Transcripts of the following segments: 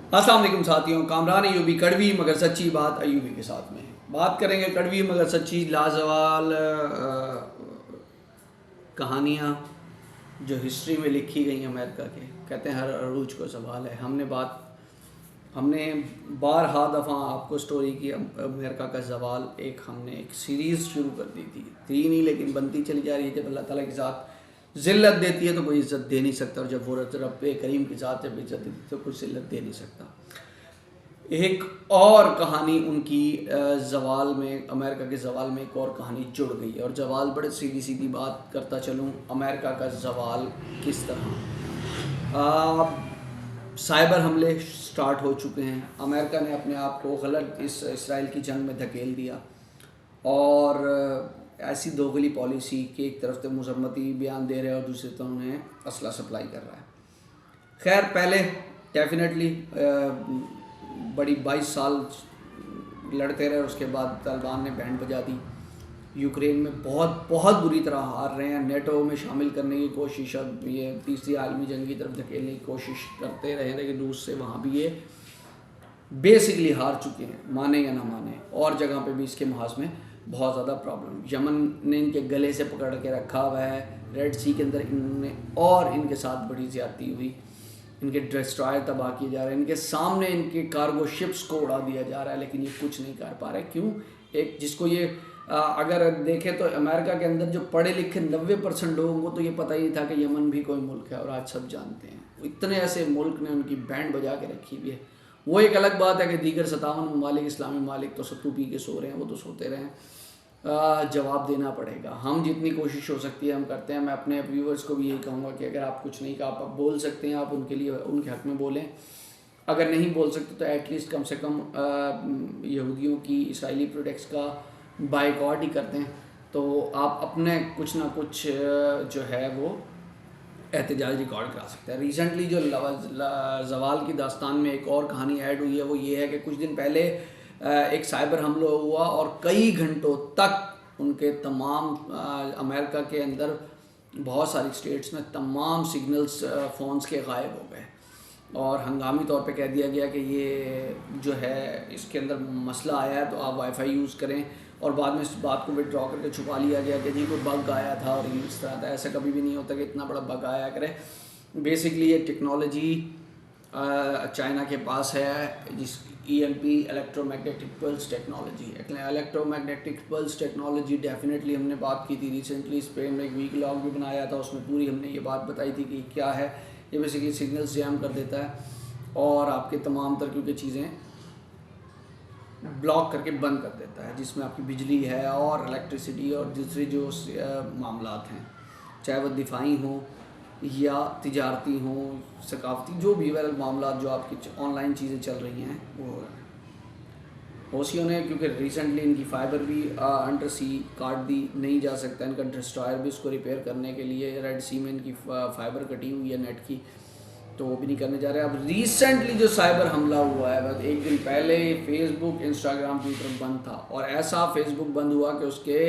अस्सलाम वालेकुम साथियों, कामरान अयूबी कड़वी मगर सच्ची बात अयूबी के साथ में बात करेंगे। कड़वी मगर सच्ची लाजवाल कहानियाँ जो हिस्ट्री में लिखी गई अमेरिका के। कहते हैं हर अरूज को सवाल है। हमने बारहा दफ़ा आपको स्टोरी की अमेरिका का सवाल हमने एक सीरीज़ शुरू कर दी थी, थी नहीं लेकिन बनती चली जा रही है। जब अल्लाह ताला के साथ ज़िल्लत देती है तो कोई इज़्ज़त दे नहीं सकता, और जब वो रब करीम के साथ जब इज़्ज़त देती है तो कोई ज़िल्लत दे नहीं सकता। एक और कहानी उनकी ज़वाल में, अमेरिका के ज़वाल में एक और कहानी जुड़ गई है। और ज़वाल बड़े सीधी सीधी बात करता चलूँ, अमेरिका का ज़वाल किस तरह साइबर हमले स्टार्ट हो चुके हैं। अमेरिका ने अपने आप को गलत इस इसराइल की जंग में धकेल दिया, और ऐसी दोगली पॉलिसी कि एक तरफ तो मजम्मती बयान दे रहे हैं और दूसरी तरफ उन्हें असला सप्लाई कर रहा है। खैर, पहले डेफिनेटली बड़ी 22 साल लड़ते रहे, उसके बाद तालिबान ने बैंड बजा दी। यूक्रेन में बहुत बहुत बुरी तरह हार रहे हैं। नेटो में शामिल करने की कोशिश, अब ये तीसरी आलमी जंग की तरफ धकेलने की कोशिश करते रहे, लेकिन रूस से वहाँ भी ये बेसिकली हार चुके हैं, माने या ना माने। और जगह पे भी इसके महाज में बहुत ज़्यादा प्रॉब्लम। यमन ने इनके गले से पकड़ के रखा हुआ है। रेड सी के अंदर इन्होंने और इनके साथ बड़ी ज़्यादती हुई। इनके डिस्ट्रॉयर तबाह किए जा रहे हैं, इनके सामने इनके कार्गो शिप्स को उड़ा दिया जा रहा है, लेकिन ये कुछ नहीं कर पा रहे। क्यों? एक जिसको ये अगर देखें तो अमेरिका के अंदर जो पढ़े लिखे 90% लोगों को तो ये पता ही था कि यमन भी कोई मुल्क है, और आज सब जानते हैं। इतने ऐसे मुल्क ने उनकी बैंड बजा के रखी हुई है। वो एक अलग बात है कि दीगर 57 ममालिक, इस्लामी ममालिक तो सत्तू पी के सो रहे हैं, वो तो सोते रहें। जवाब देना पड़ेगा। हम जितनी कोशिश हो सकती है हम करते हैं। मैं अपने व्यूवर्स को भी यही कहूँगा कि अगर आप कुछ नहीं कहा, आप बोल सकते हैं, आप उनके लिए उनके हक़ में बोलें। अगर नहीं बोल सकते तो एटलीस्ट कम से कम यहूदियों की, इसराइली प्रोडक्ट्स का बाइकआउट ही करते हैं, तो आप अपने कुछ ना कुछ जो है वो एहतजाज रिकॉर्ड करा सकते हैं। रिसेंटली जो ज़वाल की दास्तान में एक और कहानी ऐड हुई है, वो ये है कि कुछ दिन पहले एक साइबर हमला हुआ और कई घंटों तक उनके तमाम अमेरिका के अंदर बहुत सारी स्टेट्स में तमाम सिग्नल्स फ़ोन्स के गायब हो गए, और हंगामी तौर पे कह दिया गया कि ये जो है इसके अंदर मसला आया है तो आप वाईफाई यूज़ करें, और बाद में इस बात को विड्रॉ करके छुपा लिया गया कि जी कोई बग आया था और इस तरह था। ऐसा कभी भी नहीं होता कि इतना बड़ा बग आया करे। बेसिकली ये टेक्नोलॉजी चाइना के पास है, जिस EMP electromagnetic pulse technology. Electromagnetic pulse technology definitely हमने बात की थी रिसेंटली, इस पर हमने एक वीक लॉग भी बनाया था, उसमें पूरी हमने ये बात बताई थी कि क्या है। ये बेसिकली सिग्नल्स जैम कर देता है और आपके तमाम तरह की चीज़ें ब्लॉक करके बंद कर देता है, जिसमें आपकी बिजली है और इलेक्ट्रिसिटी और दूसरे जो मामलात हैं, चाहे वह दिफाई हो या तिजारती हो, सकाफती, जो भी वेल मामला जो आपकी ऑनलाइन चीज़ें चल रही हैं वो ओसियो ने, क्योंकि रिसेंटली इनकी फ़ाइबर भी अंडर सी काट दी, नहीं जा सकता इनका डिस्ट्रॉयर भी इसको रिपेयर करने के लिए। रेड सी में इनकी फ़ाइबर कटी हुई है नेट की, तो वो भी नहीं करने जा रहे। अब रिसेंटली जो साइबर हमला हुआ है, बस एक दिन पहले फेसबुक, इंस्टाग्राम, ट्विटर बंद था, और ऐसा फेसबुक बंद हुआ कि उसके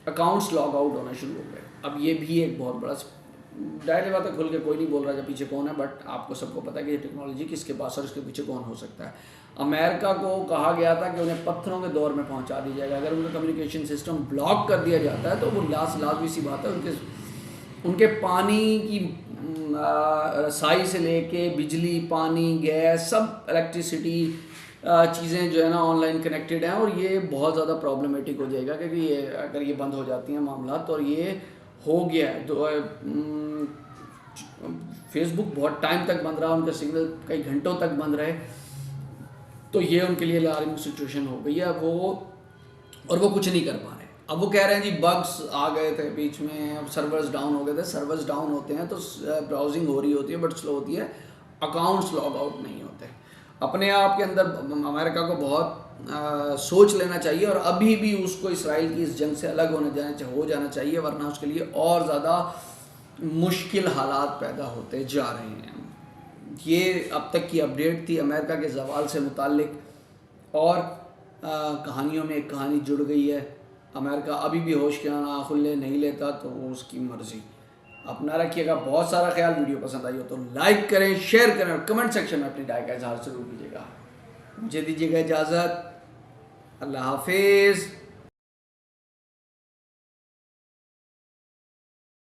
अकाउंट्स लॉग आउट होना शुरू हो गए। अब ये भी एक बहुत बड़ा, डायरेक्ट बात है, खुल के कोई नहीं बोल रहा कि पीछे कौन है, बट आपको सबको पता है कि ये टेक्नोलॉजी किसके पास है और उसके पीछे कौन हो सकता है। अमेरिका को कहा गया था कि उन्हें पत्थरों के दौर में पहुंचा दिया जाएगा। अगर उनका कम्युनिकेशन सिस्टम ब्लॉक कर दिया जाता है तो वो लाजमी सी बात है, उनके पानी की रसाई से लेके बिजली, पानी, गैस, सब इलेक्ट्रिसिटी चीज़ें जो है ना ऑनलाइन कनेक्टेड हैं, और ये बहुत ज़्यादा प्रॉब्लमेटिक हो जाएगा, क्योंकि ये अगर ये बंद हो जाती हैं मामला, तो ये हो गया है। तो फेसबुक बहुत टाइम तक बंद रहा, उनका सिग्नल कई घंटों तक बंद रहे, तो ये उनके लिए अलार्मिंग सिचुएशन हो गई है। वो कुछ नहीं कर पा रहे। अब वो कह रहे हैं जी बग्स आ गए थे बीच में, अब सर्वर्स डाउन हो गए थे। सर्वर्स डाउन होते हैं तो ब्राउजिंग हो रही होती है बट स्लो होती है, अकाउंट्स लॉग आउट नहीं होते। अपने आप के अंदर अमेरिका को बहुत सोच लेना चाहिए, और अभी भी उसको इसराइल की इस जंग से अलग हो जाना चाहिए, वरना उसके लिए और ज़्यादा मुश्किल हालात पैदा होते जा रहे हैं। ये अब तक की अपडेट थी अमेरिका के ज़वाल से मुताल्लिक, और कहानियों में एक कहानी जुड़ गई है। अमेरिका अभी भी होश के आना खुले नहीं लेता, तो वो उसकी मर्ज़ी। अपना रखिएगा, बहुत सारा ख्याल। वीडियो पसंद आई हो तो लाइक करें, शेयर करें और कमेंट सेक्शन में अपनी राय का इजहार जरूर कीजिएगा। मुझे दीजिएगा इजाज़त। अल्लाह हाफिज़।